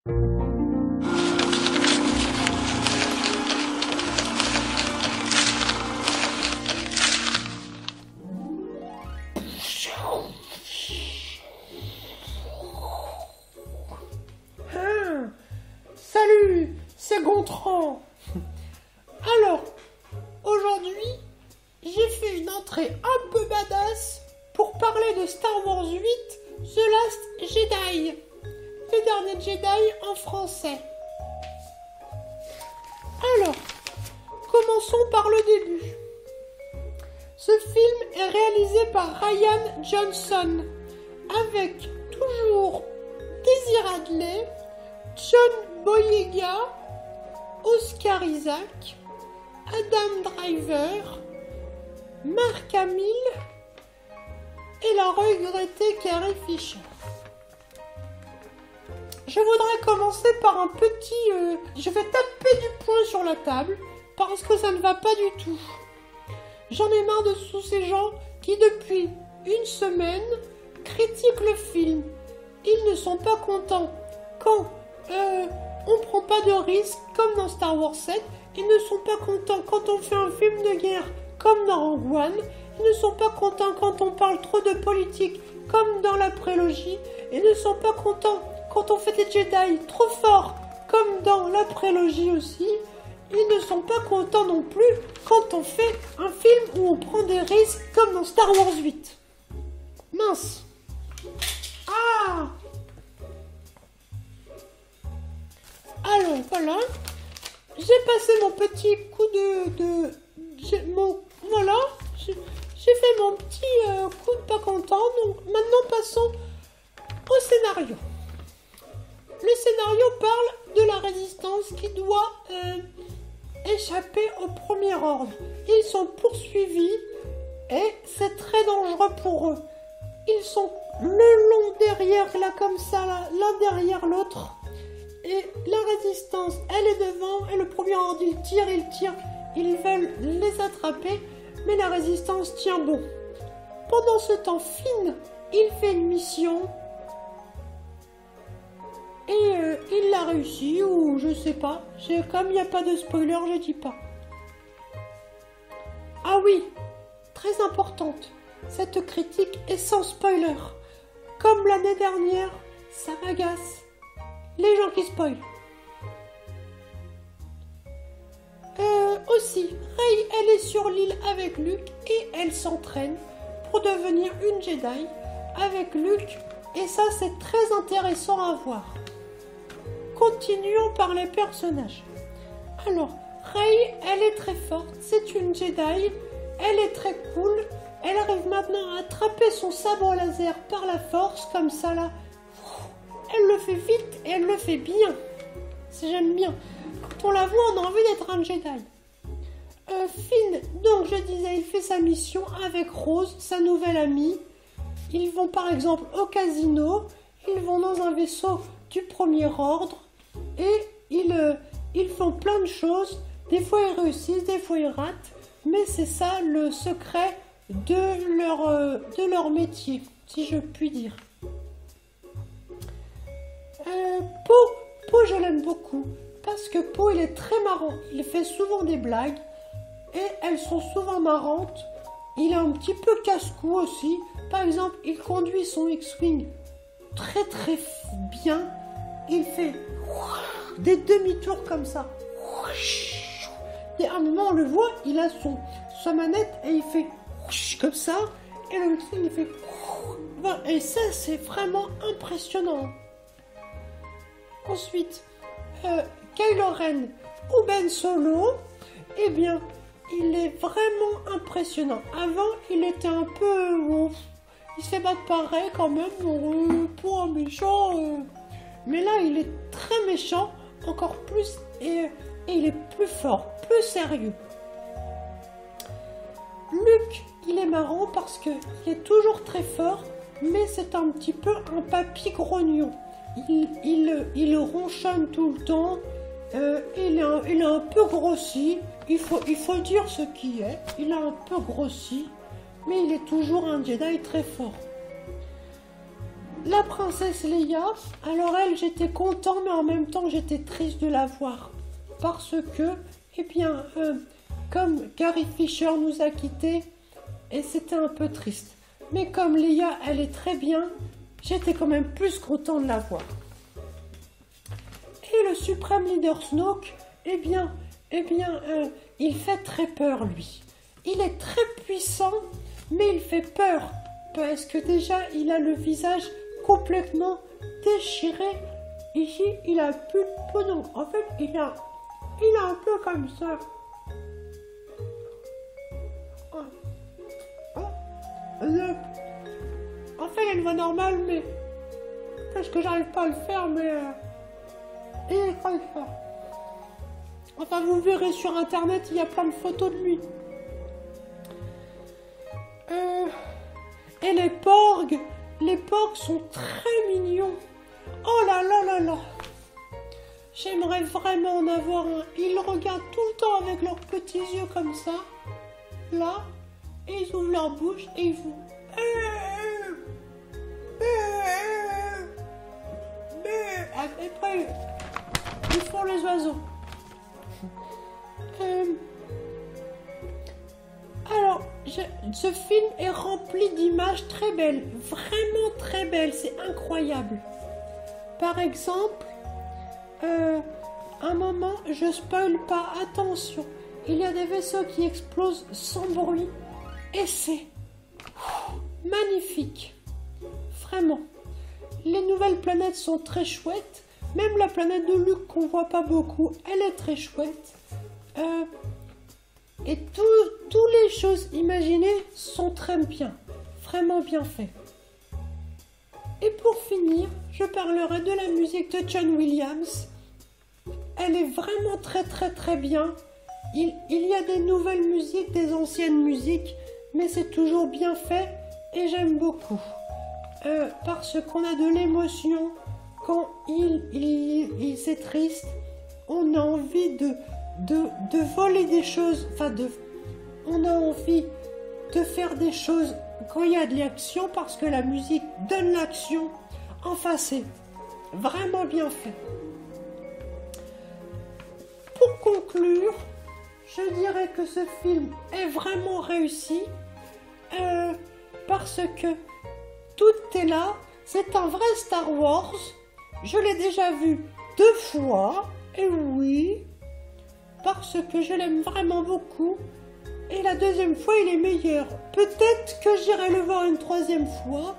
Salut, c'est Gontran. Alors, aujourd'hui, j'ai fait une entrée un peu badass pour parler de Star Wars 8, The Last Jedi, le dernier Jedi en français. Alors, commençons par le début. Ce film est réalisé par Rian Johnson, avec toujours Daisy Ridley, John Boyega, Oscar Isaac, Adam Driver, Mark Hamill et la regrettée Carrie Fisher. Je voudrais commencer par un petit... je vais taper du poing sur la table parce que ça ne va pas du tout. J'en ai marre de tous ces gens qui, depuis une semaine, critiquent le film. Ils ne sont pas contents quand on prend pas de risques comme dans Star Wars 7. Ils ne sont pas contents quand on fait un film de guerre comme dans Rogue One. Ils ne sont pas contents quand on parle trop de politique comme dans la prélogie. Ils ne sont pas contents quand on fait des Jedi trop forts comme dans la prélogie aussi. Ils ne sont pas contents non plus quand on fait un film où on prend des risques comme dans Star Wars 8. Mince. Ah! Alors voilà, j'ai passé mon petit coup voilà, j'ai fait mon petit coup de pas content. Donc maintenant passons au scénario. Le scénario parle de la résistance qui doit échapper au premier ordre. Ils sont poursuivis et c'est très dangereux pour eux. Ils sont le long derrière, là comme ça, l'un derrière l'autre. Et la résistance, elle est devant, et le premier ordre, il tire, ils veulent les attraper, mais la résistance tient bon. Pendant ce temps, Finn, il fait une mission, et il l'a réussi, ou je sais pas, comme il n'y a pas de spoiler, je dis pas. Ah oui, très importante, cette critique est sans spoiler. Comme l'année dernière, ça m'agace. Les gens qui spoilent. Aussi, Rey, elle est sur l'île avec Luke et elle s'entraîne pour devenir une Jedi avec Luke. Et ça, c'est très intéressant à voir. Continuons par les personnages. Alors, Rey, elle est très forte, c'est une Jedi. Elle est très cool. Elle arrive maintenant à attraper son sabre laser par la force, comme ça là. Elle le fait vite et elle le fait bien. J'aime bien. Quand on la voit, on a envie d'être un Jedi. Finn, donc je disais, il fait sa mission avec Rose, sa nouvelle amie. Ils vont par exemple au casino. Ils vont dans un vaisseau du premier ordre. Et ils font plein de choses. Des fois ils réussissent, des fois ils ratent. Mais c'est ça le secret de leur métier, si je puis dire. Poe, je l'aime beaucoup parce que Poe, il est très marrant. Il fait souvent des blagues et elles sont souvent marrantes. Il est un petit peu casse-cou aussi. Par exemple, il conduit son X-Wing très très bien. Il fait des demi-tours comme ça. Et à un moment, on le voit, il a sa manette et il fait comme ça. Et le X-Wing, il fait... Et ça, c'est vraiment impressionnant. Ensuite, Kylo Ren ou Ben Solo, eh bien, il est vraiment impressionnant. Avant, il était un peu... il se fait battre pareil quand même, pour un méchant. Mais là, il est très méchant, encore plus, et il est plus fort, plus sérieux. Luke, il est marrant parce qu'il est toujours très fort, mais c'est un petit peu un papy grognon. Il ronchonne tout le temps, il est un peu grossi, il faut dire ce qui est, il a un peu grossi, mais il est toujours un Jedi très fort. la princesse Leia, alors elle, j'étais content, mais en même temps, j'étais triste de la voir. Parce que, eh bien, comme Carrie Fisher nous a quittés, et c'était un peu triste. Mais comme Leia, elle est très bien, j'étais quand même plus content de la voir. Et le suprême leader Snoke, il fait très peur, lui. Il est très puissant, mais il fait peur. Parce que déjà, il a le visage complètement déchiré. Ici, il a plus de pognon. En fait, il a un peu comme ça. En fait, il a une voix normale, mais parce que j'arrive pas à le faire, mais il est comme ça. Enfin, vous verrez sur internet, il y a plein de photos de lui. Et les porgs sont très mignons. Oh là là là là. J'aimerais vraiment en avoir un. Ils regardent tout le temps avec leurs petits yeux comme ça. Là. Et ils ouvrent leur bouche et ils font... Et après, ils font les oiseaux. Alors, ce film est rempli d'images très belles, vraiment très belles, c'est incroyable. Par exemple, un moment, je spoil pas, attention, il y a des vaisseaux qui explosent sans bruit et c'est magnifique, vraiment. Les nouvelles planètes sont très chouettes, même la planète de Luke qu'on voit pas beaucoup, elle est très chouette. Et toutes les choses imaginées sont très bien, vraiment bien faites. Et pour finir, je parlerai de la musique de John Williams. Elle est vraiment très très très bien. Il y a des nouvelles musiques, des anciennes musiques, mais c'est toujours bien fait et j'aime beaucoup. Parce qu'on a de l'émotion quand c'est triste, on a envie de voler des choses, on a envie de faire des choses quand il y a de l'action parce que la musique donne l'action. Enfin, c'est vraiment bien fait. Pour conclure, je dirais que ce film est vraiment réussi parce que tout est là. C'est un vrai Star Wars. Je l'ai déjà vu 2 fois, et oui, parce que je l'aime vraiment beaucoup. Et la 2e fois, il est meilleur. Peut-être que j'irai le voir une 3e fois.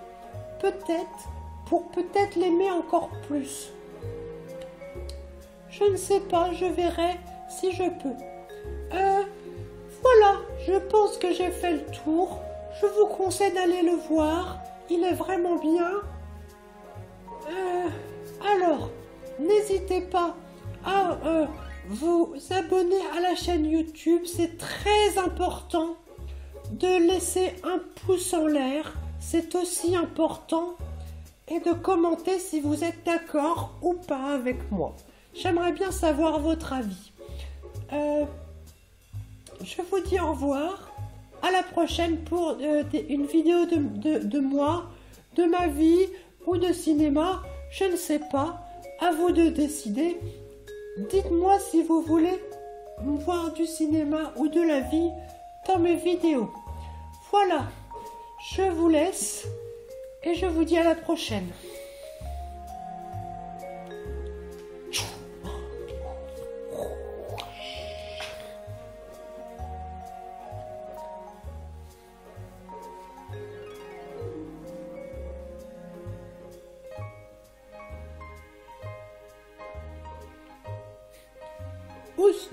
Peut-être. Pour peut-être l'aimer encore plus. Je ne sais pas, je verrai si je peux. Voilà, je pense que j'ai fait le tour. Je vous conseille d'aller le voir. Il est vraiment bien. Alors, n'hésitez pas à vous abonner à la chaîne YouTube. C'est très important de laisser un pouce en l'air. C'est aussi important. Et de commenter si vous êtes d'accord ou pas avec moi. J'aimerais bien savoir votre avis. Je vous dis au revoir. À la prochaine pour une vidéo de moi, de ma vie ou de cinéma. Je ne sais pas. À vous de décider. Dites-moi si vous voulez voir du cinéma ou de la vie dans mes vidéos. Voilà. Je vous laisse et je vous dis à la prochaine. Oust.